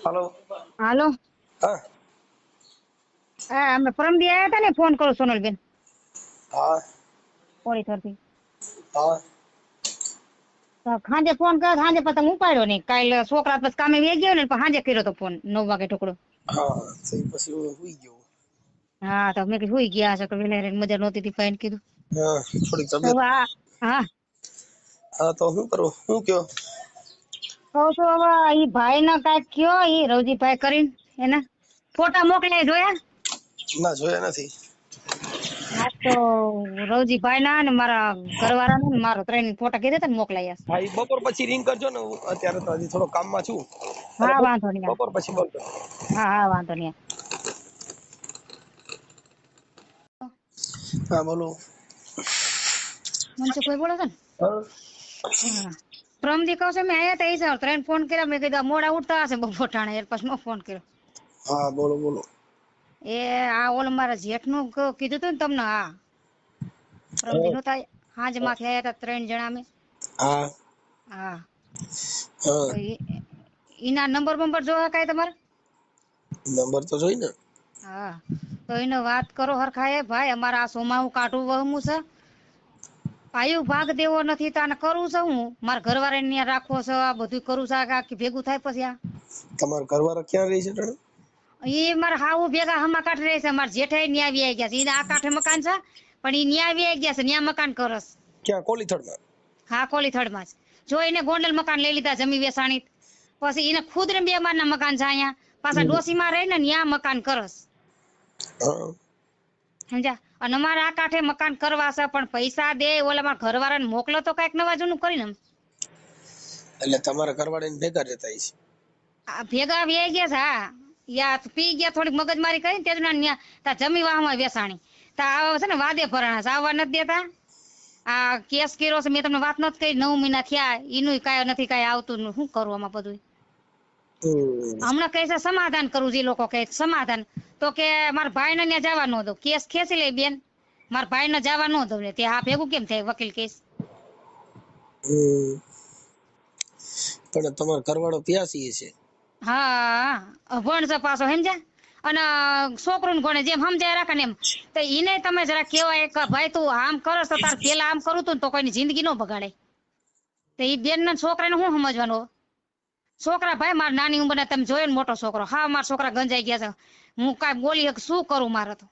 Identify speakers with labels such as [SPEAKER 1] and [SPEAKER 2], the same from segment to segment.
[SPEAKER 1] હાલો.
[SPEAKER 2] હાલો.
[SPEAKER 1] હા
[SPEAKER 2] હા, અમે પરમ દી આયા હતા ને, ફોન કરો સોનલબેન
[SPEAKER 1] હા
[SPEAKER 2] ઓળીથરથી.
[SPEAKER 1] હા
[SPEAKER 2] તો સાંજે ફોન કર્યો, સાંજે પછી તમે ઉપાડ્યો નહીં. કાલ છોકરા પછી કામે વે ગયો ને, પછી સાંજે કર્યો તો ફોન 9 વાગે ઢોકળો.
[SPEAKER 1] હા પછી હું સુઈ ગયો.
[SPEAKER 2] હા, તો મેં કીધું હુઈ ગયા હશે, તો વેલા મજા નહોતી તી પાઈને કીધું.
[SPEAKER 1] હા થોડીક
[SPEAKER 2] તો
[SPEAKER 1] તબિયત.
[SPEAKER 2] હા
[SPEAKER 1] હા તો શું કરું, શું કયો?
[SPEAKER 2] કહું છું હવે ઈ ભાઈ ના કાંઈક કયો, ઈ રવજીભાઈ કરીને એના ફોટા મોકલ્યા જોયા?
[SPEAKER 1] ના જોયા નથી.
[SPEAKER 2] હા તો રવજીભાઈ ના ને મારા ઘરવાળા ને મારો 3 ફોટા કીધા હતા ને મોકલાયા.
[SPEAKER 1] હા એ બપોર પછી રિંગ કરજો ને, હું અત્યારે તો હજી થોડો કામમાં છું. એટલે
[SPEAKER 2] હા વાંધો નહીં.
[SPEAKER 1] બપોર પછી
[SPEAKER 2] હા
[SPEAKER 1] કોલ કરજો.
[SPEAKER 2] હા હા વાંધો નહીં.
[SPEAKER 1] હા બોલો.
[SPEAKER 2] મનસુખભાઈ બોલો છો ને?
[SPEAKER 1] હા
[SPEAKER 2] હા. પ્રમદી કહું છું મેં આયા તા, એ સર 3 ફોન કર્યા, મેં કીધું મોડા ઉઠતા હશે બપોર ટાણે, એટલે પછી નો ફોન કર્યો.
[SPEAKER 1] હા બોલો બોલો.
[SPEAKER 2] એ આ ઓલ મારા જેઠનું કીધું તું ને તમને. હા પ્રમદી નો થાય હાજ માંથી આયા તા 3 જણા અમે.
[SPEAKER 1] હા
[SPEAKER 2] હા
[SPEAKER 1] હા
[SPEAKER 2] તો ઈના નંબર જોવા કાંઈ તમારે?
[SPEAKER 1] નંબર તો જોઈ ને.
[SPEAKER 2] હા તો એને વાત કરો હરખાએ, ભાઈ અમારા આ સોમાવું કાઢું વહમું છે, પાયું ભાગ દેવો નથી, તો આને કરું છે હું મારા ઘરવાળાને ત્યાં રાખવો છે, આ બધું કરું છે, આખી ભેગું થાય પછી આ
[SPEAKER 1] તમારા ઘરવાળા ક્યાં રહી છે ટાણે?
[SPEAKER 2] એ મારા હાવ ભેગા હમા કાંઠે રહે છે. મારા જેઠાઈ ન્યા આવી ગયા છે. એને આ કાંઠે મકાન છે, પણ એ ન્યા આવી ગયા છે, ન્યા મકાન કરસ.
[SPEAKER 1] ક્યાં કોલીથડમાં?
[SPEAKER 2] હા કોલીથડમાં જ. જો એને ગોંડલ મકાન લઈ લીધા જમી વેસાણી, પછી એને ખુદ ને 2 માળના મકાન છે અહીંયા, પાછા ડોસીમાં રહે ને ન્યા મકાન કરસ.
[SPEAKER 1] હા
[SPEAKER 2] સમજ્યા? અને અમારે આ કાંઠે મકાન કરવા છે, પણ પૈસા દે ઓલા મારા ઘરવાળાને મોકલો તો કઈક નવા જૂનું કરીને.
[SPEAKER 1] એટલે તમારા ઘરવાળાને ભેગા રહેતા છે?
[SPEAKER 2] આ ભેગા વ્યાઈ ગયા છે. હા યા પી ગયા, થોડીક મગજમારી કરી તે ન્યા તા જમી વાહમાં વેસાણી તા આવા છે ને વાદે ભરાણા છે, આવવા નથી દેતા. આ કેસ કર્યો છે, મેં તમને વાત નથી કરી, 9 મહિના થયા, એનું કાંઈ નથી, કાંઈ આવતું. શું કરું આમાં બધું? હમણાં કહે છે સમાધાન કરવું છે, એ લોકો કહે સમાધાન, તો કે મારા ભાઈને ત્યાં જવા ન દો, કેસ ખેંચી લે બેન, મારા ભાઈને જવા ન દઉં ને તે હા ભેગું કેમ થાય વકીલ કેસ?
[SPEAKER 1] પણ તમારો ઘરવાળો પ્યાસી છે.
[SPEAKER 2] હા અભણ છે પાછો, સમજ્યા? અને છોકરું ભણે જેમ સમજાય રાખે ને એમ. તો એને તમે જરા કહેવાય કે ભાઈ તું આમ કરસ તો તાર પેલા આમ કરું તું તો કોઈની જિંદગી ન બગાડે. તો એ બેન ના છોકરાને શું સમજવાનું? છોકરા ભાઈ મારા નાની ઉંમરના તમે જોયો ને, મોટો છોકરો, હા મારા છોકરા ગંજાઈ ગયા છે, હું કાંઈ બોલી શું કરું મારે તો?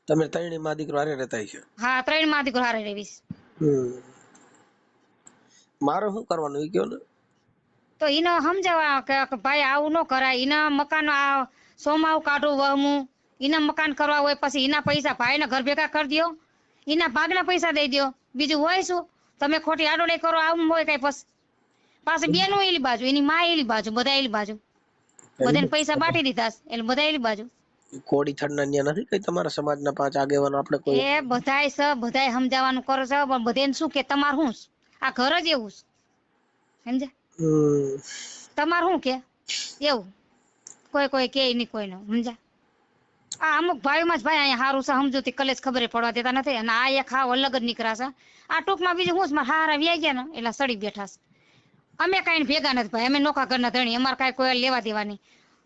[SPEAKER 1] તમે 3 માં દીકરો હારે રહેતા છે?
[SPEAKER 2] હા 3 માં દીકરો હારે રહેવીશ.
[SPEAKER 1] મારે શું કરવાનું એ કયો ને?
[SPEAKER 2] તો એને સમજાવવા કે ભાઈ આવું ન કરાય, એના મકાન સોમાવું કાઢું વહમું, એના મકાન કરવા હોય પછી એના પૈસા ભાઈને ઘર ભેગા કરી દો, એના ભાગના પૈસા દઈ દો, બીજું હોય શું? તમે ખોટી આડોડી કરો આવું હોય કઈ પછી પાછી બેનું એલી બાજુ, એની માં એલી બાજુ, બધા એલી બાજુ, બધાને પૈસા બાંટી દીધા એટલે બધા એલી બાજુ.
[SPEAKER 1] કોડીથડના ન્યા નથી કઈ તમારા સમાજના 5 આગેવાનો આપણે કોઈ?
[SPEAKER 2] એ બધાય સમજાવવાનું કરો છો, પણ બધાને શું કે તમારે શું આ ઘર જ એવું છે, સમજે? તમારે શું કે એવું કોઈ કે નહીં કોઈનું, સમજ્યા? આ અમુક ભાઈમાં જ ભાઈ અહીંયા સારું છે, સમજૂતી કલેજ ખબર પડવા દેતા નથી, અને આ એક હાવ અલગ જ નીકળ્યા છે. આ ટૂંકમાં બીજું શું છે, હારા વ્યાઈ ગયા ને એટલે સડી બેઠા છે. અમે કાંઈ ભેગા નથી ભાઈ, અમે નોખા ઘરના ધણી, અમારે કાંઈ કોઈ લેવા દેવા નહીં,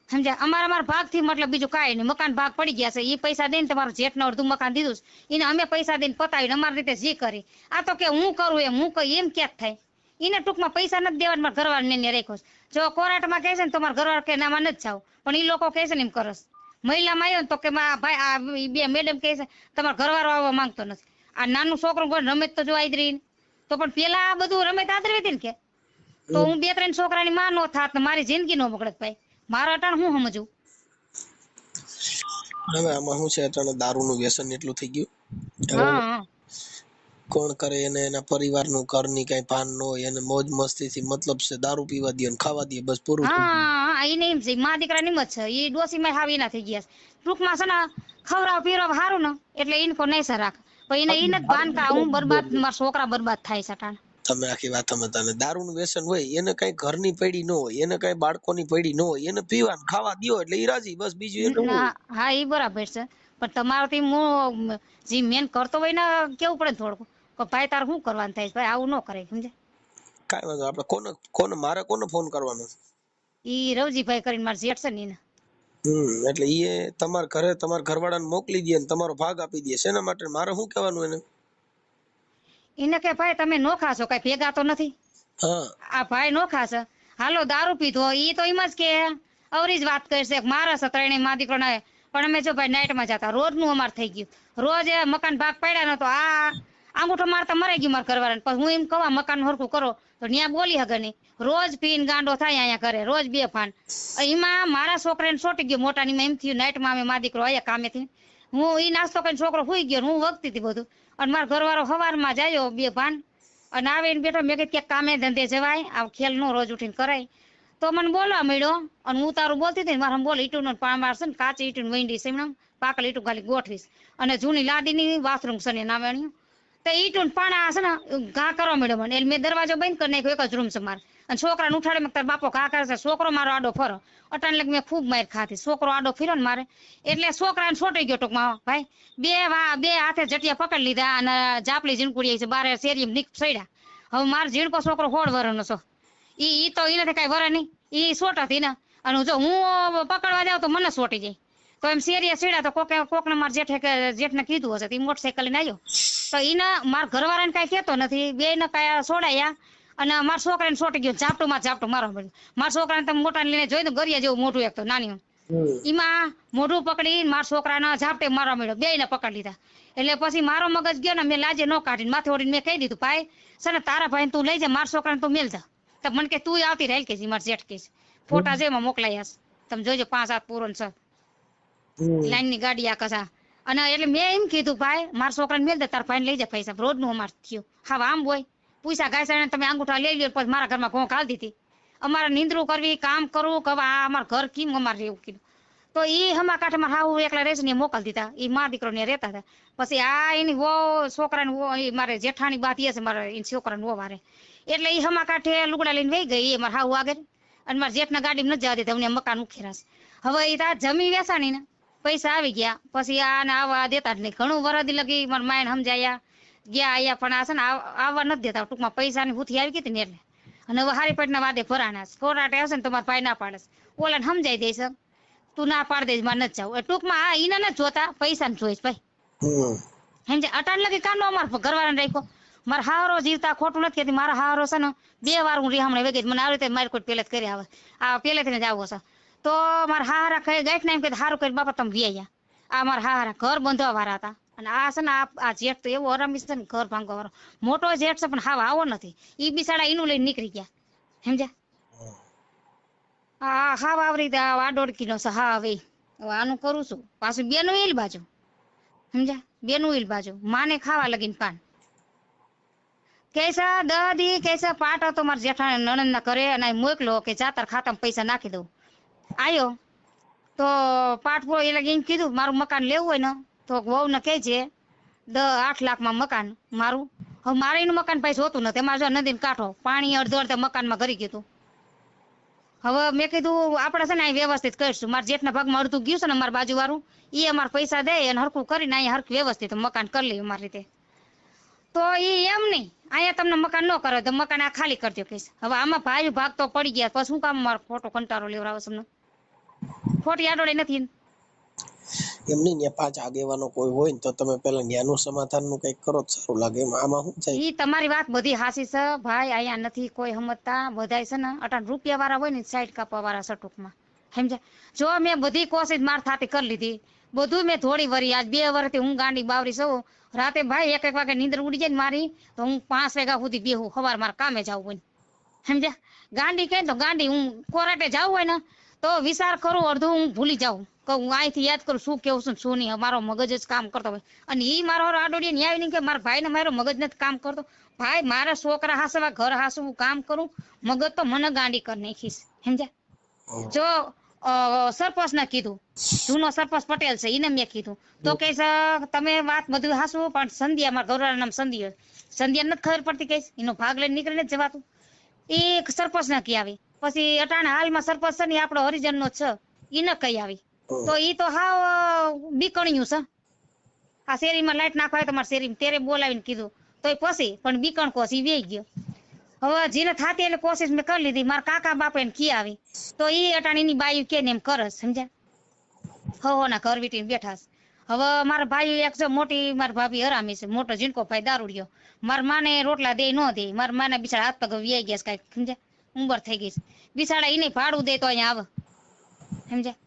[SPEAKER 2] સમજ્યા? અમારા ભાગથી મતલબ બીજું કાંઈ નહીં, મકાન ભાગ પડી ગયા છે, એ પૈસા દઈને તમારું જેઠનું અડધું મકાન દીધું છે, એને અમે પૈસા દઈને પતાવીને અમારી રીતે જે કરી. આ તો કે હું કરું એમ, હું કઈ એમ ક્યાંક થાય? એને ટૂંકમાં પૈસા નથી દેવા, મારા ઘરવાળાને રાખ્યો. જો કોર્ટમાં કહે છે ને, તમારા ઘરવાળા કે નામાં નથી જાવ, પણ એ લોકો કહે છે ને એમ કરસ. મહિલામાં આવ્યો ને તો કે ભાઈ આ 2 મેડમ કહે છે તમારા ઘરવાળો આવવા માંગતો નથી. આ નાનું છોકરું કોઈ રમત તો જો આદરી, તો પણ પેલા આ બધું રમત આદરી હતી ને, કે તો હું 2-3 છોકરાની માં નો થાત ને મારી જિંદગી નો બગડત ભાઈ. મારા અટાણ હું સમજુ?
[SPEAKER 1] હવે આમાં શું છે, અચાનક દારૂનું વ્યસન એટલું થઈ ગયું.
[SPEAKER 2] હા
[SPEAKER 1] કોણ કરે એને, એના પરિવારનું ઘરની કઈ ભાન ન હોય, એને મોજ મસ્તીથી મતલબ છે, દારૂ પીવા દે ને ખાવા દે, બસ પૂરું થઈ ગયું.
[SPEAKER 2] હા એને એમ છે મા દીકરા નિમ જ છે, એ ડોસીમાં હાવ એના થઈ ગયા છે. ટૂંકમાં છે ને ખવડાવ પીવડાવ સારું ને એટલે ઇનકો નહીં સર રાખ, પણ એને જ ભાન કા હું બરબાદ, મારા છોકરા બરબાદ થાય છે અટાણ.
[SPEAKER 1] તમે આખી વાત સમજતા, દારૂનું વ્યસન હોય એને કઈ ઘરની પડી ન હોય, એને કઈ બાળકોની પડી ન હોય, એને પીવા ખાવા દો એટલે ઈ રાજી, બસ બીજું એને હું.
[SPEAKER 2] હા એ બરાબર છે, પણ તમારાથી હું જે મેન કરતો હોય ને કેવું પડે થોડુંક કે ભાઈ તારે શું કરવાનું થાય, ભાઈ આવું ન કરે, સમજે?
[SPEAKER 1] કાંઈ વાંધો, આપણે કોને મારે કોને ફોન કરવાનો?
[SPEAKER 2] ઈ રવજીભાઈ કરીને મારા જેઠ છે ને એને.
[SPEAKER 1] એટલે ઈ તમારા ઘરે તમારા ઘરવાળાને મોકલી દે ને તમારો ભાગ આપી દે શેના માટે? મારે શું કહેવાનું એને?
[SPEAKER 2] એને કે ભાઈ તમે નોખા છો, કઈ ભેગા તો નથી.
[SPEAKER 1] હા
[SPEAKER 2] આ ભાઈ નોખા છે, હાલો દારૂ પીધો. ઈ તો એમ જ કે અવરી જ વાત કરશે મારા છે ત્રણેય મા દીકરો ના. પણ અમે જો ભાઈ નાઇટમાં જતા, રોજનું અમાર થઈ ગયું. રોજ મકાન ભાગ પડ્યા નતો. આ આંગૂઠો મારતા મરાઈ ગયું મારા ઘરવાળાને. પછી હું એમ કહવા મકાન હરખું કરો તો ન્યા બોલી હગે નહીં. રોજ પીને ગાંડો થાય અહીંયા ઘરે, રોજ બે ફાન. એમાં મારા છોકરાને છોટી ગયો મોટાની. એમ થયું નાઇટમાં અમે મા દીકરો આયા કામેથી, હું ઈ નાસ્તો કરીને છોકરો સુઈ ગયો, હું વગતી હતી બધું. અને મારો ઘરવાળો સવારમાં જાયો બે ભાન અને આવીને બેઠો. મેં કીધું કે કામે ધંધે જવાય, આ ખેલ નો રોજ ઉઠીને કરાય. તો મને બોલવા મળ્યો અને હું તારું બોલતી હતી મારે બોલ ઈટું નો પામાર છે ને કાચી ઈટું વૈંડી છે પાકલ ઈટું ખાલી ગોઠવીશ અને જૂની લાદીની બાથરૂમ છે ને નાવેણ્યું. તો ઈટું પાણા છે ને ઘા કરવા મળ્યો મને. એટલે મેં દરવાજો બંધ કરી નાખ્યો, એક જ રૂમ છે મારે. અને છોકરાને ઉઠાડે મેં તાર બાપો ઘા કરે છે. છોકરો મારો આડો ફરો અટાણ લગ મેં ખૂબ માર ખાધી. છોકરો આડો ફર્યો ને મારે એટલે છોકરાને છોટી ગયો ટૂંકમાં. ભાઈ બે હાથે જટિયા પકડી લીધા અને જાપલી ઝીણકુડી છે બારે શેરી નીક સડ્યા. હવે મારો ઝીણકો છોકરો 16 વર્ષનો છે. ઈ તો એને કઈ વરે નહીં, ઈ સોટ હતી ને. અને જો હું પકડવા જાઉં તો મને સોટી જાય. તો એમ શેરીએ સીડા તો કોકને મારા જેઠને કીધું હશે. એ મોટરસાઇકલ લઈને આવ્યો તો એને મારા ઘરવાળાને કઈ કહેતો નથી. બે ને કઈ સોડાયા અને મારા છોકરાને સોટી ગયો. ઝાપટું મારવા મળ્યું. મારા છોકરાને તમે મોટાને લઈને જોઈ તો ગરિયા જેવું મોટું એક તો નાની. એમાં મોઢું પકડી મારા છોકરાના ઝાપટે મારવા મળ્યો. બે ને પકડી લીધા. એટલે પછી મારો મગજ ગયો ને મેં લાજે ન કાઢીને માથે ઓડીને મેં કહી દીધું ભાઈ છે ને તારા ભાઈને તું લઈ જા, મારા છોકરાને તું મેલ જા. તો મને કે તું આવતી રહેલ કે મારા જેઠ કે ફોટા જેમાં મોકલાયા તમે જોજો 5-7 પૂરણ છે લાઈન ની ગાડી આ કસા. અને એટલે મેં એમ કીધું ભાઈ મારા છોકરાને મેલ દે, તારા ભાઈને લઈ જા પૈસા. રોજ નું અમાર થયું. હા આમ હોય પૈસા ગાય તમે અંગૂઠા લઈ લ્યો. પછી મારા ઘરમાં ઘોંક હાલ દીધી. અમારે નીંદરું કરવી, કામ કરવું કે આ અમારા ઘર કેમ અમારે એવું કીધું. તો ઈ હમા કાંઠે મારા હાહુ એકલા રહેશે ને મોકલ દીધા. ઈ મા દીકરો ને રહેતા હતા. પછી આ એની વો છોકરાને મારે જેઠાણી બાત છે મારે એની છોકરાને વો વારે. એટલે ઈ હમા કાંઠે લુગડા લઈને વહી ગઈ. એ મારા હાહુ આગળ અને મારા જેઠના ગાડીમાં નથી જવા દેતા. અમને મકાન ઉખેરાશે. હવે એ તા જમી વેસાણી ને પૈસા આવી ગયા. પછી આને આવવા દેતા જ નહીં. ઘણું વરદી લગી મારા માયને સમજાયા ગયા આયા પણ આ છે ને આવવા નથી દેતા. ટૂંકમાં પૈસાની ભૂથી આવી ગઈ હતી ને એટલે. અને હવે હારી પેટના વાદે ભરાણા કોરાટે હશે ને તમારા ભાઈ ના પાડે. ઓલાને સમજાઈ દઈશ તું ના પાડ દઈશ મારે નથી જવું. ટૂંકમાં આ ઈને નથી જોતા, પૈસા ને જોઈશ ભાઈ. સમજે અટાણ લગી કાનો અમારા ઘરવાળાને રાખ્યો. મારા હારો જીવતા ખોટું નથી કહેતી. મારા હારો છે ને 2 વાર હું રીહામણે વેગી મને આવી રીતે મારી કોઈ પેલે જ કરી આવે. આ પેલેથી જ આવો છે. તો મારા હારા ગાંઠ ના એમ કે સારું કરી બાપા તમે વ્યાયા. આ મારા હારા ઘર બંધવા વાળા હતા. અને આ છે ને આ જેઠ તો એવો હરામીશ છે ને ઘર ભાંગવા વાળો મોટો જેઠ છે પણ હાવ આવો નથી. ઈ બિસાડા એનું લઈને નીકળી ગયા. સમજ્યા? હા હાવ આવરી આ દોડકીનો છે. હા હવે આનું કરું છું પાછું બેનું ઈલ બાજુ. સમજ્યા? બેનું ઈલ બાજુ માને ખાવા લગીને પાન કેસા દાદી કેસા પાટ હતો મારા જેઠાણી નણંદ ના કરે અને મોકલો કે જાતર ખાતામાં પૈસા નાખી દઉં. આયો તો પાટ પૂરો એટલે એમ કીધું મારું મકાન લેવું હોય ને તો વહુ ને કહેજે 8 લાખમાં મકાન મારું. હવે મારે એનું મકાન પૈસા હોતું નથી. એમાં જો નદીને કાંઠો પાણી અડધો મકાનમાં કરી ગયું. હવે મેં કીધું આપણે છે ને અહીં વ્યવસ્થિત કરીશું. મારા જેઠના ભાગમાં અડધું ગયું છે ને અમારા બાજુ વાળું એ અમારે પૈસા દે અને હરખું કરીને અહીંયા હરખું વ્યવસ્થિત મકાન કરી લઈએ અમારી રીતે. તો એ એમ નહીં અહીંયા તમને મકાન ન કરે તો મકાન આ ખાલી કરજો કહીશ. હવે આમાં ભાઈ ભાગ તો પડી ગયા પછી શું કામ મારો ખોટો કંટાળો લેવડાવો તમને? ખોટી આડોડે નથી
[SPEAKER 1] એમ નહીં. ત્યાં 5 આગેવાનો કોઈ હોય ને તો તમે પેલા ન્યાનું સમાધાનનું કંઈક કરો તો સારું લાગે. આમાં શું થાય?
[SPEAKER 2] ઈ તમારી વાત બધી હાસી છે ભાઈ. અહીંયા નથી કોઈ સમજતા. બધાય છે ને અટાણ રૂપિયા વાળા હોય ને સાઈડ કાપવા વાળા છે ટૂંકમાં. સમજ્યા? જો મેં બધી કોશિશ માર થાતી કરી લીધી. બધું મેં થોડી વરી. આજ 2 વર્ષથી હું ગાંડી બાવરી છું. રાતે ભાઈ 1 વાગે નીંદર ઉડી જાય ને મારી તો હું 5 વાગ્યા સુધી બેહું. સવાર મારે કામે જવું હોય. સમજ્યા? ગાંડી કહે તો ગાંડી હું કોરાટે જવું હોય ને તો વિચાર કરું અડધું હું ભૂલી જાઉં કે હું અહીંથી યાદ કરું શું કેવું છું શું નહીં. મારો મગજ જ કામ કરતો હોય. અને ઈ મારો આડોડી ને આવી નહીં કે મારા ભાઈ ને મારો મગજ નથી કામ કરતો. ભાઈ મારા છોકરા હાસવા ઘર હાસવું કામ કરું મગજ તો મને ગાંડી કરી નાખીશ. સમજ્યા? જો સરપંચ ને કીધું જૂનો સરપંચ પટેલ છે એને મેં કીધું તો કે તમે વાત બધું હાસવું પણ સંધ્યા મારા ઘરવાળા નામ સંધ્યા નથી ખબર પડતી કહીશ એનો ભાગ લઈને નીકળીને જ જવાતું. એ સરપંચ ને કી આવી પછી અટાણે હાલમાં સરપંચ છે ને આપણો હરિજન નો છે એને કઈ આવી તો ઈ તો હાવ બીકણ્યું છે. આ શેરીમાં લાઈટ નાખવા તો મારા શેરીમાં તેરે બોલાવીને કીધું તો પછી પણ બીકણ કોસી વેઈ ગયો. હવે જીને થાતી એટલે કોશિશ મેં કરી લીધી. મારા કાકા બાપે ને કી આવી તો ઈ અટાણીની બાયું કે ને એમ કરસ, સમજ્યા? હો ના ઘર વીટીને બેઠા છે. હવે મારા ભાઈ એક છે મોટી, મારી ભાભી હરામી છે, મોટો જીનકો ભાઈ દારૂડિયો. મારા માને રોટલા દે ન દે, મારા માને બિચારા હાથ પગ વ્યાઈ ગયા છે, કઈ સમજ્યા? ઉંમર થઈ ગઈ છે બિચારા, એને ભાડું દે તો અહીંયા આવે, સમજ્યા?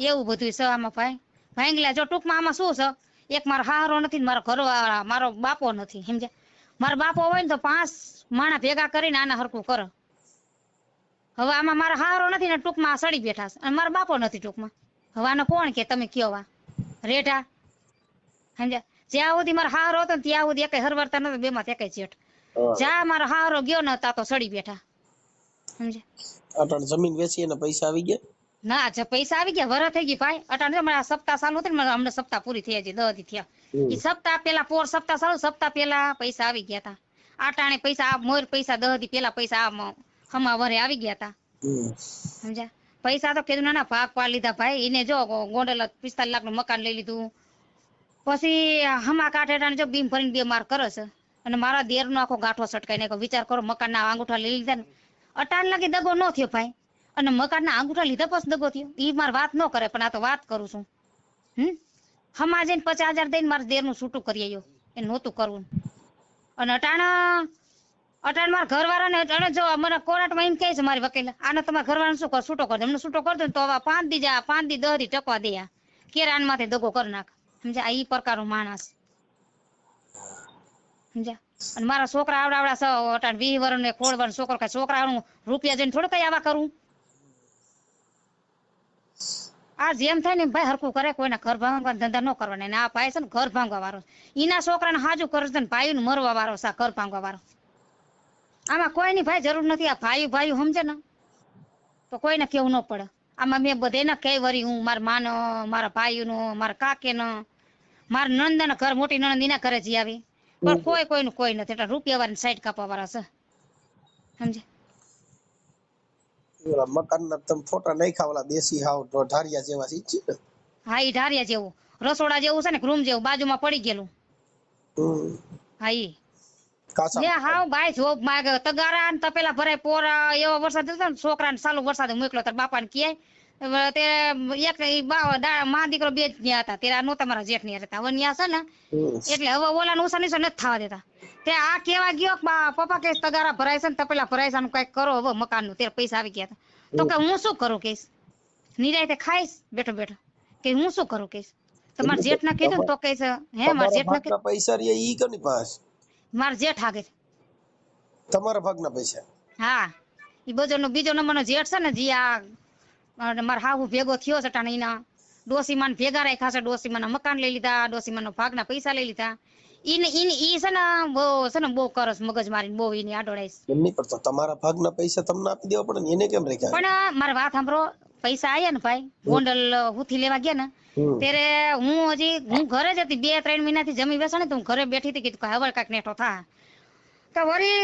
[SPEAKER 2] એવું બધું છે આમાં ભાઈ. ભાંગલા જો ટૂંકમાં આમાં શું છે, એક મારો હારો નથી ને મારો ઘરવાળા, મારો બાપો નથી, સમજ્યા? મારો બાપો હોય ને તો 5 માણા ભેગા કરીને આના હરકું કરે. હવે આમાં મારા હારો નથી ને ટૂંકમાં સડી બેઠા છે, અને મારો બાપો નથી ટૂંકમાં. હવે આને કોણ કે તમે કયો વા રેઢા, સમજ્યા? જ્યાં સુધી મારો હારો હતો ને ત્યાં સુધી એકે હરવરતા નતો, બે માં એકે જેઠ. જ્યાં મારો હારો ગયો ને તા તો સડી બેઠા, સમજ્યા?
[SPEAKER 1] અટાણ જમીન વેચી અને પૈસા આવી ગયા?
[SPEAKER 2] ના, જે પૈસા આવી ગયા વરસ થઈ ગઈ ભાઈ. અટાણે મારા સપ્તાહ ચાલુ હતી ને, અમને સપ્તાહ પૂરી થઈ ગઈ, 10 દી થયા. ઈ સપ્તાહ પેલા પોર સપ્તાહ ચાલુ, સપ્તાહ પેલા પૈસા આવી ગયા તા. આટાણે પૈસા આ મોર પૈસા 10 દી પેલા પૈસા આ હમા વરે આવી ગયા તા, સમજ્યા? પૈસા તો કીધું ના ભાગ પા લીધા ભાઈ. એને જો ગોંડલ 45 લાખ નું મકાન લઈ લીધું. પછી હમા કાંઠે જો બીમ ભરીને 2 માર કરે છે, અને મારા દેર નો આખો ગાંઠો સટકાઈ નાખ્યો. વિચાર કરો, મકાન ના અંગૂઠા લઈ લીધા ને અટાણ લાગી દગો ન થયો ભાઈ, અને મકાન ના અંગૂઠા લીધા પછી દગો થયો. ઈ માર વાત ન કરે, પણ આ તો વાત કરું છું. હમા જઈને 50,000 દઈને મારા દેર નું છૂટું કરી આવ્યો, એ નહોતું કરવું. અને અટાણ મારા ઘરવાળા ને અટાણે જો મને કોર્ટમાં એમ કહે છે મારી વકીલ, આને તમારા ઘરવાળાને શું કર, છૂટો કરી દે. એમને છૂટો કરી દે તો હવે 5 દી 10 દી ટકવા દે, કેરાન માથે દગો કરી નાખ, સમજ્યા? આ ઈ પ્રકારનો માણસ, સમજ્યા? અને મારા છોકરા આવડા અટાણ 20 વર્ષ ને 16 વર્ષ છોકરો, કઈ છોકરાનું રૂપિયા જઈને થોડું કઈ આવા કરું. આ જેમ થાય ને ભાઈ હરખું કરે, કોઈના ઘર ભાંગવા ધંધા ન કરવાના. ને આ ભાઈ છે ને ઘર ભાંગવા વાળો, એના છોકરાને હાજુ કરે છે ને ભાઈ મરવા વાળો છે, ઘર ભાંગવા વાળો. આમાં કોઈની ભાઈ જરૂર નથી. આ ભાઈ સમજે ને તો કોઈને કેવું ન પડે. આમાં મેં બધાને કઈ વરી, હું મારા માનો, મારા ભાઈનો, મારા કાકેનો, મારા નણંદ ઘર, મોટી નણંદ એના ઘરે જઈ આવી, પણ કોઈનું કોઈ નથી. એટલે રૂપિયા વાળા સાઈડ કાપવા વાળા છે, સમજે?
[SPEAKER 1] મકાન ના તમે ફોટા નાખ્યા ઓલા દેશી હાવ ઢારિયા જેવા છે ને?
[SPEAKER 2] હા, ઈ ઢારિયા જેવું, રસોડા જેવું છે ને, રૂમ જેવું બાજુમાં પડી ગયેલું. હા, ઈ લે હાવ ભાઈ જોબ માગે તગારા ને તપેલા ભરાય પોરા. એવો વરસાદ હતો ને, છોકરાને ચાલુ વરસાદ મોકલો તાર બાપાને ક્યાંય તે એક માં દીકરો 2 જ ત્યાં હતા. ત્યારે નહોતા મારા જેઠ ની રહેતા, હવે ત્યાં છે ને, એટલે હવે ઓલા ઉષા નીચો નથી થવા દેતા. તે આ કેવા ગયો પપ્પા કે તગારા ભરાય છે ને તપેલા ભરાય છે, કઈક કરો હવે મકાન નું. ત્યારે પૈસા આવી ગયા હતા. તો કે હું શું કરું કહીશ, નિરાયતે ખાઈશ બેઠો બેઠો, કે હું શું કરું કહીશ. તમારા જેઠ ના કીધું ને તો કહીશ હે મારા જેઠ ના કીધું
[SPEAKER 1] પૈસા રહ્યા ઈ કોની પાસે?
[SPEAKER 2] મારા જેઠ આગળ.
[SPEAKER 1] તમારા ભાગના પૈસા?
[SPEAKER 2] હા, ઈ બીજો નંબરનો જેઠ છે ને, જી આ મારા હાહુ ભેગો થયો છે ટાણે, એના ડોસીમાન ભેગા રાખ્યા છે. ડોસીમાના મકાન લઈ લીધા, ડોસીમાનો ભાગના પૈસા લઈ લીધા. ઈ છે ને બહુ કરસ મગજ મારીને, બહુ એની આડોડાઈશ.
[SPEAKER 1] એમની પર તો તમારા ભાગના પૈસા તમને આપી દેવા પડે ને, એને કેમ રાખ્યા?
[SPEAKER 2] પણ મારી વાત સાંભળો, પૈસા આયા ને ભાઈ, ગોંડલ હુથી લેવા ગયા ને, ત્યારે હું ઘરે જ હતી. 2-3 મહિનાથી જમી બેસા તો હું ઘરે બેઠી હતી. કીધું હવે કાંઈક નેઠો થા. તો વળી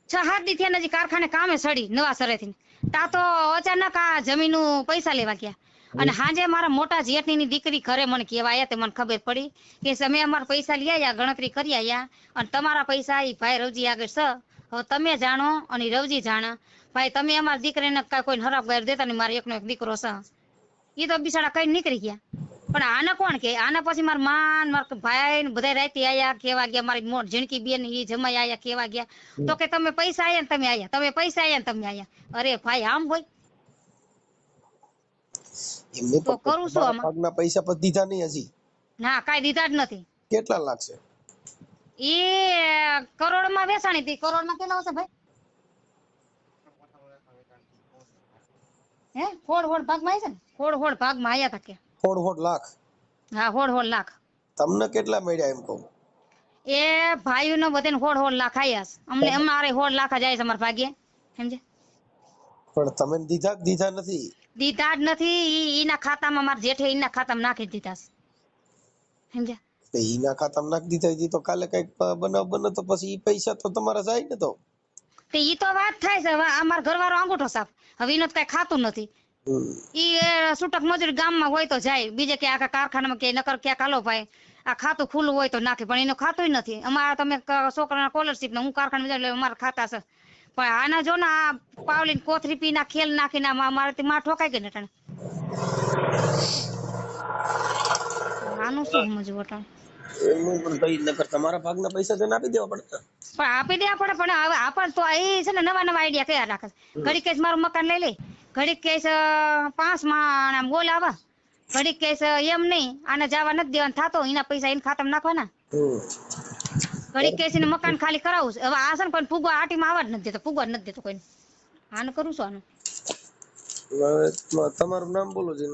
[SPEAKER 2] 6-7 દી થયા હજી કારખાને કામે સડી નવા સરેથી. તા તો અચાનક આ જમીનનું પૈસા લેવા ગયા. અને હાજે મારા મોટા જેઠની દીકરી ઘરે મને કહેવા આવ્યા, તે મને ખબર પડી કે તમે અમારા પૈસા લઈ આવ્યા, ગણતરી કરી આવ્યા, અને તમારા પૈસા એ ભાઈ રવજી આગળ છે. હવે તમે જાણો અને રવજી જાણે, ભાઈ તમે અમારા દીકરીને કોઈ હરાબ ગાર દેતા ને, મારો એકનો એક દીકરો છે. એ તો બિચારા કઈ નીકળી ગયા. પણ આને કોણ કે? આના પછી મારા માન, મારા ભાઈ ને બધા રાતે આયા, કેવા ગયા. મારી ઝીણકી બેન એ જમાઈ આયા, કેવા ગયા. તો કે તમે પૈસા આયા ને તમે આયા, તમે પૈસા આયા ને તમે આયા. અરે ભાઈ આમ હોય તો કરું શું? આમાં
[SPEAKER 1] ભાગના પૈસા પર દીધા નહીં હજી?
[SPEAKER 2] ના, કાઈ દીધા જ નથી.
[SPEAKER 1] કેટલા લાગશે?
[SPEAKER 2] એ કરોડમાં વેચાણી હતી. કરોડમાં કેટલા હશે ભાઈ? હે હોડ ભાગમાં આવી છે ને, હોડ ભાગમાં આયા હતા કે
[SPEAKER 1] 4 લાખ?
[SPEAKER 2] હા, હોડ લાખ.
[SPEAKER 1] તમને કેટલા મળ્યા એમ કહું?
[SPEAKER 2] એ ભાઈઓને બધાને હોડ લાખ આયા છે. અમને અમારે હોડ લાખ જાય છે અમારા ભાગ્યે, સમજે?
[SPEAKER 1] પણ તમે દીધા નથી?
[SPEAKER 2] દીધા જ નથી. એના ખાતામાં મારા જેઠે એના ખાતામાં નાખી દીધા છે, સમજ્યા?
[SPEAKER 1] એના ખાતામાં નાખી દીધા તો કાલે કઈક બનાવ બને તો પછી ઈ પૈસા તો તમારા જાય ને. તો
[SPEAKER 2] ઈ તો વાત થાય છે. હવે અમારા ઘરવાળો અંગૂઠો સાફ, હવે એનું કઈ ખાતું નથી. ઈ છૂટક મજૂરી ગામમાં હોય તો જાય, બીજે કે આખા કારખાનામાં કે નકર ક્યાંક હાલો ભાઈ આ ખાતું ખુલ્લું હોય તો નાખે, પણ એનું ખાતું નથી. અમારા તમે છોકરાના સ્કોલરશીપ ને હું કારખાના એટલે અમારા ખાતા છે. પણ આના જો ને આ પાવલીન કોથરી પીના ખેલ નાખીને મારાથી માં ઠોકાઈ ગઈ ને ટાણે આનું શું સમજવું ટાણે
[SPEAKER 1] એનું પણ કઈ નકર તમારા ભાગના પૈસા તેને આપી દેવા પડે
[SPEAKER 2] પણ આપી દેવા પડે પણ હવે આપણ તો એ છે ને નવા નવા આઈડિયા કયા રાખે ઘડી કેસ મારું મકાન લઈ લે ઘડી કેસ 5 માં બોલાવા ઘડી કેસ એમ નહીં આને જવા નથી દેવાનું થાતો એના પૈસા એને ખાતામાં નાખવાના ઘડી કેસ ને મકાન ખાલી કરાવું હવે આ છે ને કોઈ ફૂગવા આટીમાં આવવા જ નથી દેતો ફૂગવા જ નથી દેતો કોઈને આને કરું છું આનું
[SPEAKER 1] તમારું નામ બોલો છે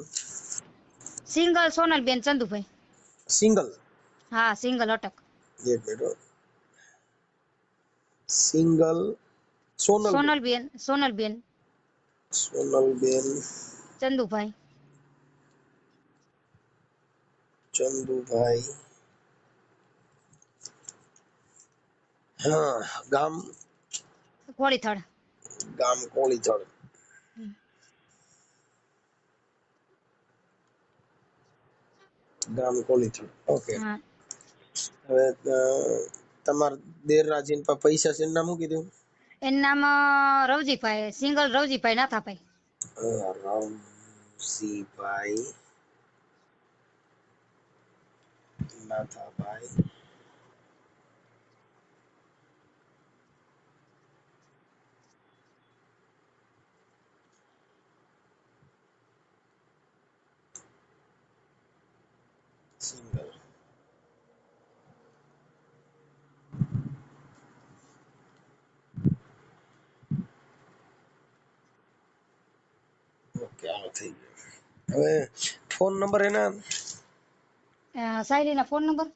[SPEAKER 2] સિંગલ સોનલબેન ચંદુભાઈ
[SPEAKER 1] સિંગલ
[SPEAKER 2] હા સિંગલ અટક
[SPEAKER 1] એક મિનિટ સિંગલ
[SPEAKER 2] સોનલબેન ચંદુભાઈ
[SPEAKER 1] હા ગામ
[SPEAKER 2] કોળીથળ
[SPEAKER 1] ઓકે હવે તમારા દેર રાજીન પર પૈસા છે નામ શું કીધું
[SPEAKER 2] એનું નામ Ravjibhai single Ravjibhai Nathabhai
[SPEAKER 1] single okay આનો થઈ ગયો હવે ફોન નંબર એના
[SPEAKER 2] સાયલીના ફોન નંબર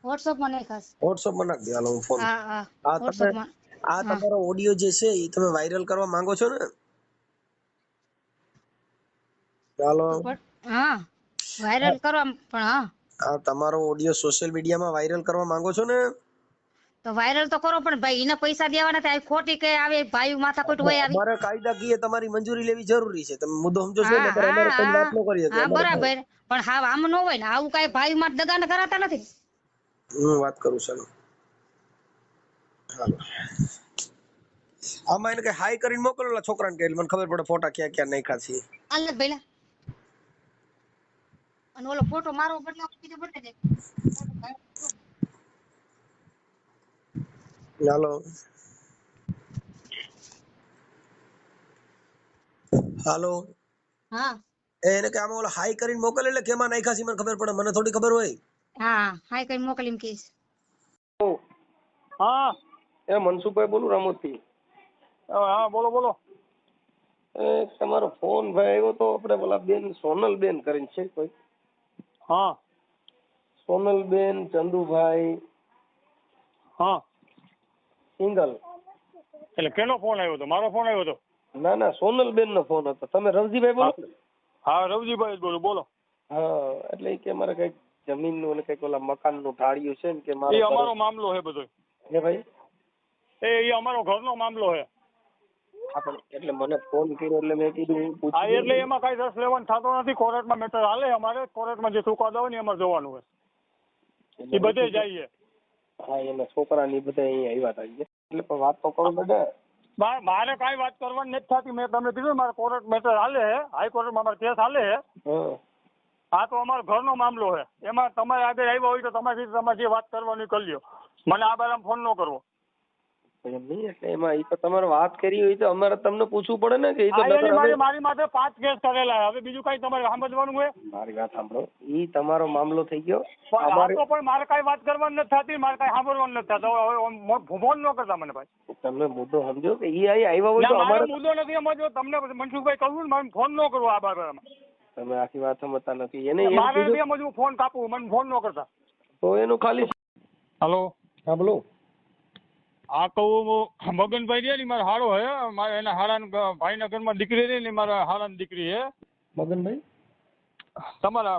[SPEAKER 2] વોટ્સઅપ માં નહીં ખાસ
[SPEAKER 1] વોટ્સઅપ માં નાખ દે હાલો હું ફોન
[SPEAKER 2] હા
[SPEAKER 1] આ
[SPEAKER 2] વોટ્સઅપ માં
[SPEAKER 1] આ તમારો ઓડિયો જે છે એ તમે વાયરલ કરવા માંગો છો ને ચાલો
[SPEAKER 2] હા વાયરલ કરવા પણ હા
[SPEAKER 1] આ તમારો ઓડિયો સોશિયલ મીડિયામાં વાયરલ કરવા માંગો છો ને
[SPEAKER 2] તો વાયરલ તો કરો પણ ભાઈ એને પૈસા દેવાના થાય ખોટી કે આવે ભાઈ માથા કોઈ હોય આવી
[SPEAKER 1] અમારે કાયદાકીય તમારી મંજૂરી લેવી જરૂરી છે તમે મુદ્દો સમજો છો ને અમારે કોઈ વાત ન કરી શકે
[SPEAKER 2] હા બરાબર પણ હા આમ ન હોય ને આવું કઈ ભાઈ માં દગાને કરાતા નથી
[SPEAKER 1] હું વાત કરું છું હાલો આમાં એને કઈ હાઈ કરીને મોકલેલા છોકરાને કે મને ખબર પડે ફોટા ક્યાં ક્યાં નાખ્યા છે
[SPEAKER 2] આલે ભાઈલા અને ઓલો ફોટો મારો બદલાવ બીજો બદલે દે
[SPEAKER 1] હાલો હાલો
[SPEAKER 2] હા
[SPEAKER 1] એને કે આમાં ઓલો હાઈ કરીને મોકલે એટલે કેમાં નાખ્યા છે મને ખબર પડે મને થોડી ખબર હોય
[SPEAKER 2] હા હાઈ કરીને મોકલીને કહીશ
[SPEAKER 3] હા
[SPEAKER 1] એ મનસુખભાઈ બોલું રામોદથી
[SPEAKER 3] હા બોલો બોલો
[SPEAKER 1] તમારો ફોન ભાઈ આવ્યો તો આપણે પેલા બેન સોનલબેન કરીને છે કોઈ
[SPEAKER 3] હા
[SPEAKER 1] સોનલબેન ચંદુભાઈ
[SPEAKER 3] હા
[SPEAKER 1] સિંગલ
[SPEAKER 3] એટલે કેનો ફોન આવ્યો હતો મારો ફોન આવ્યો હતો
[SPEAKER 1] ના ના સોનલબેન નો ફોન હતો તમે રવજીભાઈ બોલો
[SPEAKER 3] હા રવજીભાઈ બોલો બોલો
[SPEAKER 1] હા એટલે કે મારે કઈક જમીન નું અને કઈક ઓલા મકાન નું ઢાળ્યું છે ને કે મારો
[SPEAKER 3] એ અમારો મામલો છે બધો
[SPEAKER 1] હે ભાઈ
[SPEAKER 3] એ અમારો ઘરનો મામલો છે
[SPEAKER 1] એટલે મને ફોન કર્યો એટલે મેં કીધું
[SPEAKER 3] હા એટલે એમાં કઈ રસ લેવાનું થતો નથી કોર્ટમાં મેટર હાલે અમારે કોર્ટમાં જે ચુકાદો હોય ને એમાં જવાનું હોય એ બધે જઈએ
[SPEAKER 1] હા એના છોકરાની બધા અહીંયા આવ્યા હતા એટલે પણ વાત તો કરો બધા
[SPEAKER 3] મારે કઈ વાત કરવાની નથી થતી મેં તમને કીધું મારે કોર્ટ મેટર હાલે છે હાઈકોર્ટમાં મારો કેસ હાલે છે આ તો અમારો ઘરનો મામલો છે એમાં તમારે આગળ આવ્યા હોય તો તમારી તમારે જે વાત કરવાની કરી લ્યો મને આ બારામાં ફોન ન કરવો
[SPEAKER 1] નહીં એટલે એમાં એ તો તમારે વાત કરી હોય તો અમારે તમને પૂછવું પડે ને કે
[SPEAKER 3] મારી માથે 5 કેસ કરેલા હવે બીજું કઈ તમારે સમજવાનું હોય
[SPEAKER 1] મારી વાત સાંભળો ઈ તમારો મામલો થઈ ગયો
[SPEAKER 3] પણ મારે કઈ વાત કરવાની નથી થતી મારે કઈ સાંભળવાનું નથી થતું હવે ફોન ન કરતા મને ભાઈ
[SPEAKER 1] તમે મુદ્દો સમજો કે ઈ આવ્યા હોય તો અમારો
[SPEAKER 3] મુદ્દો નથી સમજવો તમને મનસુખભાઈ કહું ને મને ફોન ન કરવો આ બારામાં
[SPEAKER 1] તમે આખી વાત સમજતા નથી એને
[SPEAKER 3] મારે નથી સમજવું ફોન કાપવું મને ફોન ન કરતા
[SPEAKER 1] તો એનું ખાલી
[SPEAKER 3] હાલો
[SPEAKER 1] હા બોલો
[SPEAKER 3] આ કહું મગનભાઈ રે ને મારો હાડો હે મારે એના હાડા ભાઈના ઘરમાં દીકરી રહી ને મારા હાડાની દીકરી હે
[SPEAKER 1] મગનભાઈ
[SPEAKER 3] તમારા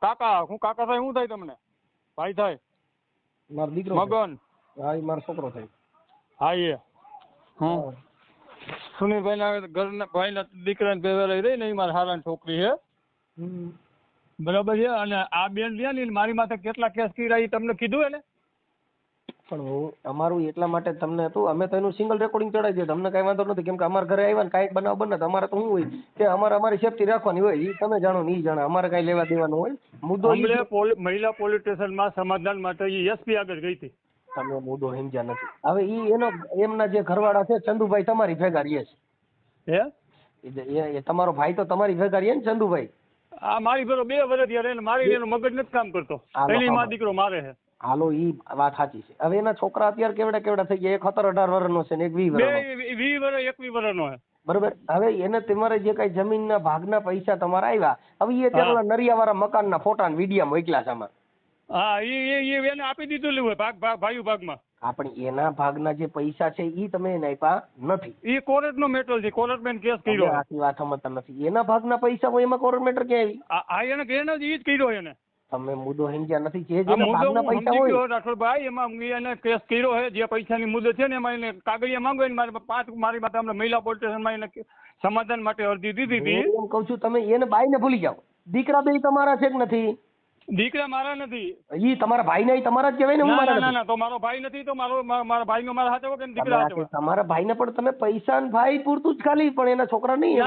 [SPEAKER 3] કાકા હું કાકા થાય શું થાય તમને ભાઈ થાય
[SPEAKER 1] મારો દીકરો
[SPEAKER 3] મગન
[SPEAKER 1] હા એ મારો છોકરો થાય
[SPEAKER 3] હા એ સુનિલભાઈ ના ઘરના ભાઈના દીકરાને ભેગા રહી ને એ મારા હાડાની છોકરી હે બરાબર છે અને આ બેન રહ્યા ને મારી માથે કેટલા કેસ કર્યા એ તમને કીધું એને
[SPEAKER 4] પણ હું અમારું એટલા માટે તમને હતું, અમે તો એનું સિંગલ રેકોર્ડિંગ ચડાવી દઈએ, તમને કઈ વાંધો નથી, કેમ કે અમારા ઘરે આવ્યા ને કાંઈક બનાવ બને તો અમારે તો શું હોય કે અમારી સેફટી રાખવાની હોય, એ તમે જાણો ને એ જાણે, અમારે કઈ લેવા દેવાનું હોય. મુદ્દો
[SPEAKER 3] મહિલા પોલીસ સ્ટેશનમાં સમાધાન માટે એસપી આગળ ગઈ હતી.
[SPEAKER 4] તમે મુદ્દો સમજ્યા નથી. હવે એનો એમના જે ઘરવાળા છે ચંદુભાઈ તમારી ભેગા રહીએ છે, એ તમારો ભાઈ તો તમારી ભેગા રહીએ ને ચંદુભાઈ?
[SPEAKER 3] આ મારી ભેગો 2 વર્ષ થયા, મારી એનો મગજ નથી કામ કરતો, એની માં દીકરો મારે છે.
[SPEAKER 4] હાલો, ઈ વાત સાચી છે. હવે એના છોકરા અત્યારે કેવડા થઈ ગયા, એક 17-18 વર્ષનો છે ને એક 20 વર્ષનો.
[SPEAKER 3] 20 વર્ષ 21 વર્ષનો છે.
[SPEAKER 4] બરોબર. હવે એને તમારે જે કઈ જમીનના ભાગના પૈસા તમારા આવ્યા, હવે એ ત્યાં નરિયાવાળા મકાનના ફોટા ને વિડીયા મોકલ્યા છે અમારે.
[SPEAKER 3] હા, એને આપી દીધું હોય ભાગમાં.
[SPEAKER 4] આપણે એના ભાગના જે પૈસા છે ઈ તમે એને આપ્યા નથી.
[SPEAKER 3] એ કોર્ટનો મેટર છે, કોર્ટમાં કેસ કર્યો.
[SPEAKER 4] આખી વાત સમજતા નથી. એના ભાગના પૈસા હોય એમાં કોર્ટ મેટર ક્યાં આવી?
[SPEAKER 3] એને ઈ જ કર્યો એને.
[SPEAKER 4] તમે મુદ્દો સમજ્યા નથી. જે ભાગના પૈસા હોય
[SPEAKER 3] રાઠોડભાઈ, એમાં એને કેસ કર્યો છે, જે પૈસાની મુદ્દત છે ને એમાં એને કાગળિયા માંગો ને મારી માટે અમને મહિલા પોલીસ સ્ટેશનમાં એને સમાધાન માટે અરજી દીધી હતી.
[SPEAKER 4] એમ કહું છું, તમે એને બાઈને ભૂલી જાઓ. દીકરા બે તમારા છે કે નથી?
[SPEAKER 3] દીકરા મારા નથી.
[SPEAKER 4] ઈ તમારા ભાઈ ને તમારા જ કહેવાય ને.
[SPEAKER 3] ના, તો મારો ભાઈ નથી, તો મારા ભાઈ નો મારા હાથે કે દીકરા હાથે.
[SPEAKER 4] તમારા ભાઈ ને પણ તમે પૈસા ને ભાઈ પૂરતું જ ખાલી, પણ એના છોકરા નહીં.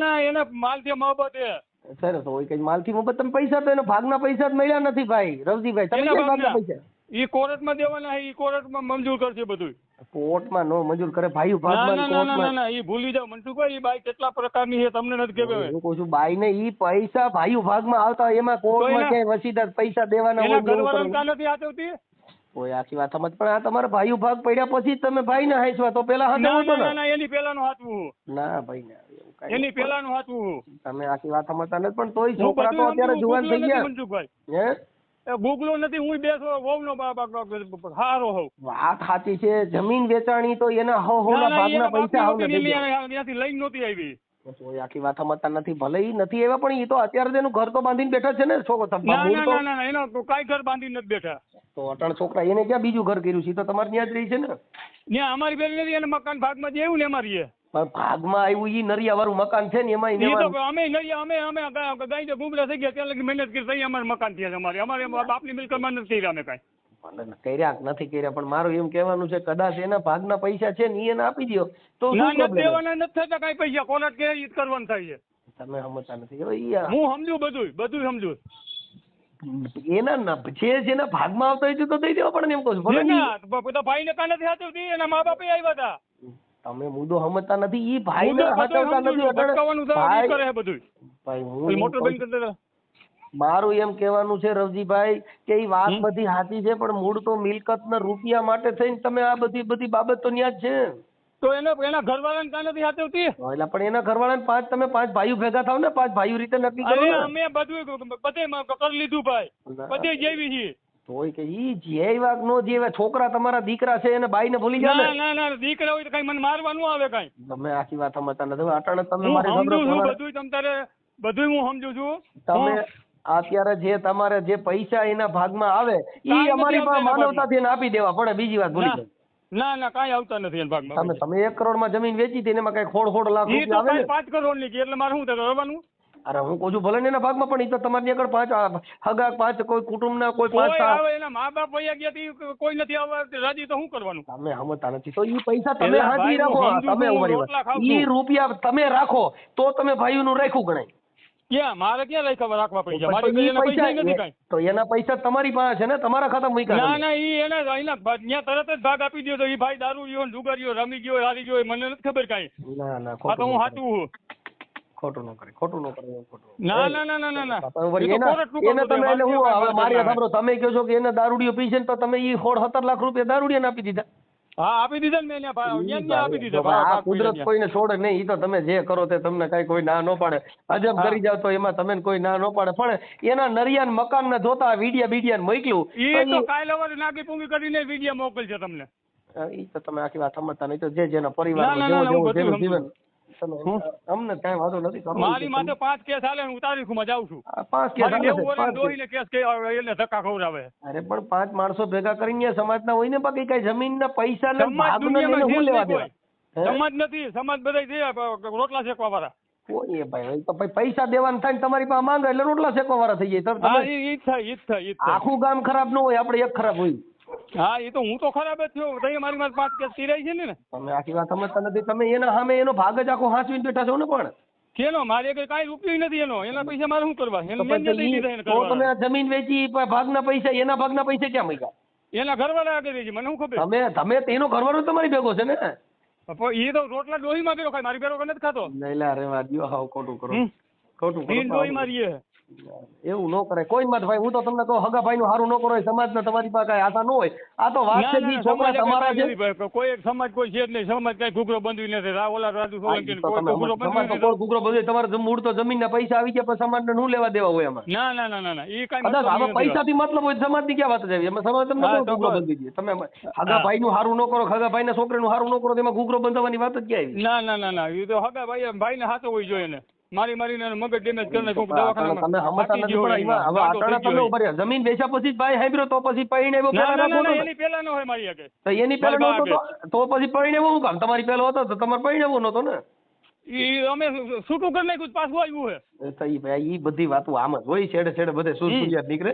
[SPEAKER 3] ના, એને માલથી મોહબ્બત છે.
[SPEAKER 4] સર તો કઈ માલથી મોહબ્બત, તમે પૈસા તો એના ભાગના પૈસા જ મળ્યા નથી ભાઈ રવજીભાઈ. તમે ભાગના પૈસા
[SPEAKER 3] ઈ કોર્ટમાં દેવાના, ઈ કોર્ટમાં મંજૂર કરશે બધું.
[SPEAKER 4] કોર્ટમાં નો મંજૂર કરે ભાઈ ભાગમાં?
[SPEAKER 3] ના, ઈ ભૂલી જાવ મનસુખભાઈ, ઈ બાઈ કેટલા પ્રકારની છે તમને નથી ખબર.
[SPEAKER 4] હું કહું છું બાઈ ને ઈ પૈસા ભાઈ ભાગમાં આવતા, એમાં કોર્ટમાં ક્યાંય વસીદાર પૈસા દેવાના હોય?
[SPEAKER 3] ઘરવાળા નથી હાથવતી
[SPEAKER 4] કોઈ આખી વાત સમજ. પણ આ તમારા ભાઈ ભાગ પડ્યા પછી તમે ભાઈ ને હાંસવા, તો પેલા હાથવું
[SPEAKER 3] ના, એની પેલાનું હાથવું.
[SPEAKER 4] ના ભાઈ ના,
[SPEAKER 3] એની પેલાનું હાથવું.
[SPEAKER 4] તમે આખી વાત સમજતા નથી. પણ તોય છોકરા તો અત્યારે જુવાન થઈ ગયા.
[SPEAKER 3] મનસુખભાઈ ગુગલો નથી, હું બેસો વહુનો હારો હોઉં.
[SPEAKER 4] વાત સાચી છે. જમીન વેચાણી તો એના હોના ભાગના પૈસા
[SPEAKER 3] ત્યાંથી લઈને નહોતી આવી.
[SPEAKER 4] આખી વાત સમજતા નથી. ભલે ઈ નથી એવા, પણ ઈ તો અત્યારે એનું ઘર તો બાંધીને બેઠા છે ને છોકરો.
[SPEAKER 3] ના, એનો કઈ ઘર બાંધીને નથી બેઠા.
[SPEAKER 4] તો અટણ છોકરા એને ક્યાં બીજું ઘર કર્યું છે? તો તમારે ત્યાં જ રહી છે ને.
[SPEAKER 3] ત્યાં અમારી બેન નથી, એને મકાન ભાગમાં જે આવ્યું ને એમાં રહીએ.
[SPEAKER 4] ભાગમાં આવ્યું ઈ નરિયા વાળું મકાન છે ને એમાં
[SPEAKER 3] અમે ગાય ગુમરા થઈ ગયા, ત્યાં લગી મહેનત કરી થઈ અમારે મકાન થયા. અમારે બાપની મિલકતમાં નથી કર્યા અમે કઈ.
[SPEAKER 4] કર્યા નથી કર્યા, પણ મારું એમ કહેવાનું છે કદાચ એના ભાગના પૈસા છે ને એને આપી દો તો
[SPEAKER 3] દેવાના નથી થતા કઈ પૈસા. કોર્ટ કે ઈ કરવાનું થાય છે.
[SPEAKER 4] તમે સમજતા નથી.
[SPEAKER 3] હું સમજુ બધું સમજુ.
[SPEAKER 4] એના જેના ભાગમાં આવતા હોય તો દઈ દેવા પડે એમ કહું છું.
[SPEAKER 3] ભાઈ ને કાં નથી હાથવતી, એના મા બાપે આવ્યા હતા.
[SPEAKER 4] તમે મુદ્દો સમજતા નથી. ઈ ભાઈ ને હાથવતા નથી. ભાઈ મારું એમ કહેવાનું છે રવજીભાઈ કે ઈ વાત બધી સાચી છે, પણ મૂળ તો મિલકત ના રૂપિયા માટે થઈને તમે આ બધી બાબત તો ન્યા જ છે.
[SPEAKER 3] તો એના ઘરવાળાને કાં નથી હાથવતી?
[SPEAKER 4] એટલે પણ એના ઘરવાળાને તમે પાંચ ભાઈઓ ભેગા થાવ ને, પાંચ ભાઈઓ રીતે નક્કી કરો.
[SPEAKER 3] અમે બધે કરી લીધું ભાઈ, બધે જેવી છે.
[SPEAKER 4] તોય કે ઈ જેવા નો જેવા છોકરા તમારા દીકરા છે એને બાઈ ને ભૂલી જાય.
[SPEAKER 3] ના, દીકરા હોય તો કઈ મને મારવા ન આવે કઈ.
[SPEAKER 4] તમે આખી વાત સમજતા નથી. અટાણે તમે
[SPEAKER 3] બધું હું સમજુ છું.
[SPEAKER 4] તમે અત્યારે જે તમારે જે પૈસા એના ભાગમાં આવે ઈ અમારી પાસે માનવતાથી એને આપી દેવા પડે. બીજી વાત ભૂલી જાય.
[SPEAKER 3] ના, કઈ આવતા નથી એના ભાગમાં.
[SPEAKER 4] તમે 1 કરોડ માં જમીન વેચી હતી એમાં કઈ ખોડ લાખ રૂપિયા આવે ને?
[SPEAKER 3] 5 કરોડ ની એટલે મારે શું કરવાનું?
[SPEAKER 4] અરે હું કહું છું ભલે ને એના ભાગમાં, પણ એ તો તમારી આગળ 5 હગા 5 કોઈ કુટુંબના કોઈ 5
[SPEAKER 3] આવે. એના મા બાપ વયા ગયા, કોઈ નથી આવવા રાજી, તો શું કરવાનું?
[SPEAKER 4] તમે સમજતા નથી. તો ઈ પૈસા તમે હાજી રાખો. તમે ઈ રૂપિયા તમે રાખો તો તમે ભાઈઓનું રાખ્યું ગણાય.
[SPEAKER 3] ક્યાં મારે ક્યાં રાખવા પૈસા? પૈસા નથી કઈ.
[SPEAKER 4] તો એના પૈસા તમારી પાસે છે ને, તમારા ખાતામાં મૂક્યા?
[SPEAKER 3] ના, ઈ એના ત્યાં તરત જ ભાગ આપી દો. તો ઈ ભાઈ દારૂ ગયો, જુગારીઓ રમી ગયો, હારી ગયો, મને નથી ખબર કઈ.
[SPEAKER 4] ના,
[SPEAKER 3] તો હું હાચું
[SPEAKER 4] ખોટું ન કરે.
[SPEAKER 3] ના.
[SPEAKER 4] મારી ખબર તમે કહો છો કે એને દારૂડિયો પીશે ને, તો તમે ઈ 17 લાખ રૂપિયા દારૂડિયાને આપી દીધા.
[SPEAKER 3] હા, આપી દીધા ને મેં આપી દીધા.
[SPEAKER 4] આ કુદરત કોઈને છોડે નહીં. ઈ તો તમે જે કરો તે તમને કઈ કોઈ ના ન પાડે. અજબ કરી જાવ તો એમાં તમે કોઈ ના ન પાડે. પણ એના નરિયાન મકાન ને જોતા વિડિયા મોકલ્યું,
[SPEAKER 3] ઈ તો કાલે વર નાગી પૂંગી કરીને વિડિયા મોકલશે તમને.
[SPEAKER 4] ઈ તો તમે આખી વાત સમજતા નહીં. તો જેના પરિવાર જીવન અમને કઈ વાંધો નથી.
[SPEAKER 3] મારી માથે 5 કેસ હાલે, હું તારીખમાં જાઉં છું.
[SPEAKER 4] 5 કેસ
[SPEAKER 3] એટલે ધક્કા ખવડાવે.
[SPEAKER 4] અરે પણ 5 માણસો ભેગા કરીને સમાજના હોય ને, બાકી કઈ જમીન ના પૈસા ને ભાગ શું લેવા દેવા?
[SPEAKER 3] સમાજ નથી, સમાજ બધા છે રોટલા શેકવા વાળા.
[SPEAKER 4] કોઈ ભાઈ તો પૈસા દેવાના થાય ને તમારી પાસે માંગે એટલે રોટલા શેકવા વાળા થઈ જાય. આખું ગામ ખરાબ ન હોય, આપડે એક ખરાબ હોય.
[SPEAKER 3] હા એ તો હું તો ખરાબ જ થયો તઈ મારી મારે 5 કેસ તિરાઈ છે ને
[SPEAKER 4] તમે આખી વાત સમજતા નથી. તમે એના સામે એનો ભાગ જ આખો હાંચવીને બેઠા છો ને. પણ
[SPEAKER 3] કેનો મારે કઈ રૂપિયો નથી એના પૈસા મારે શું કરવા
[SPEAKER 4] તો તમે આ જમીન વેચી ભાગના પૈસા એના ભાગના પૈસા ક્યાં મૂક્યા?
[SPEAKER 3] એના ઘરવાળા આગળ છે મને શું ખબર.
[SPEAKER 4] તમે તેનો ઘરવાળો તમારી ભેગો છે ને.
[SPEAKER 3] એ તો રોટલા ડોહી માં ભેરો ખાય મારી ભેરો નથી ખાતો.
[SPEAKER 4] નઈલા રેવા દ્યો હાવ ખોટું કરો ખોટું કરો.
[SPEAKER 3] ડોહી મારીએ
[SPEAKER 4] એવું ન કરે કોઈ માં ભાઈ. હું તો તમને કહું હગા ભાઈ નું સારું ન કરો સમાજના તમારી પાસે કઈ આશા ન હોય. આ તો વાત છે જી છોકરા તમારા છે.
[SPEAKER 3] કોઈ એક સમાજ કોઈ છે જ નહીં. સમાજ કઈ ઘૂઘરો બંધવી નથી. ઓલા રાજુ સોલંકી કોઈ ઘૂઘરો બંધવી
[SPEAKER 4] ઘૂઘરો બંધવી. તમારે મૂળ તો જમીન ના પૈસા આવી ગયા પણ સમાજ ને શું લેવા દેવા હોય એમાં?
[SPEAKER 3] ના ના ના ના એ કઈ
[SPEAKER 4] પૈસા થી મતલબ હોય સમાજ ની ક્યાં વાત છે એમાં? સમાજ તમને ઘૂઘરો બંધી દે. તમે હગા ભાઈ નું સારું ન કરો હગા ભાઈ ના છોકરા નું સારું ન કરો તેમાં ઘૂઘરો બંધાવવાની વાત જ ક્યાં આવી?
[SPEAKER 3] ના ના ના ના એ તો હગા ભાઈ ને હાથો હોય જોઈએ ને. મારી મારીને મગજ ડેમેજ કરી નાખ્યું દવાખાનામાં. જમીન વેચ્યા પછી ભાઈ સાંભળ્યો તો પછી પૈણે એની પેલા નો હોય મારી આગળ.
[SPEAKER 4] એની પેલા તો પછી પૈણે શું કામ? તમારી પેલો હતો તો તમારે પૈણે નતો ને.
[SPEAKER 3] ઈ અમે છૂટું કરી નાખ્યું પાછું આવ્યું
[SPEAKER 4] હે. ઈ બધી વાતો આમ જ હોય. છેડે છેડે બધે સુરસુરિયા નીકળે.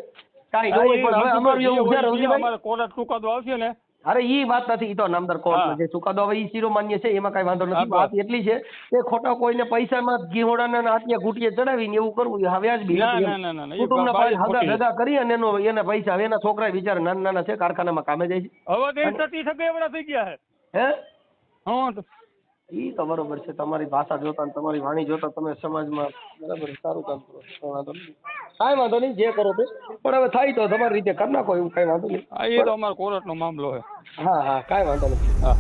[SPEAKER 4] કાઈ ન હોય પણ અમારું એવું
[SPEAKER 3] અમારે કોર્ટ ચુકાદો આવશે ને.
[SPEAKER 4] અરે ઈ વાત નથી. ઈ તો નામદાર કોર્ટ જે ચુકાદો આવે ઈ શિરોમાન્ય છે એમાં કઈ વાંધો નથી. વાત એટલી છે કે ખોટા કોઈને પૈસામાં ઘીહોડાના હાથિયા ઘૂંટીએ ચડાવીને એવું કરવું આ વ્યાજબી નથી. કુટુંબના ભાઈ હગા ભેગા કરી અને એના પૈસા એના છોકરા બિચારા નાના નાના છે કારખાનામાં કામે જાય છે.
[SPEAKER 3] હવે તો 30 ટકા એવડા થઈ ગયા
[SPEAKER 4] હે.
[SPEAKER 3] હા
[SPEAKER 4] ઈ તો બરોબર છે. તમારી ભાષા જોતા તમારી વાણી જોતા તમે સમાજમાં બરાબર સારું કામ કરો. કાંઈ વાંધો નહીં જે કરો તે. પણ હવે થાય તો તમારી રીતે કરી નાખો એવું કઈ વાંધો નહીં.
[SPEAKER 3] એ તો અમારો કોર્ટનો મામલો છે.
[SPEAKER 4] હા કાંઈ વાંધો નથી.
[SPEAKER 3] હા.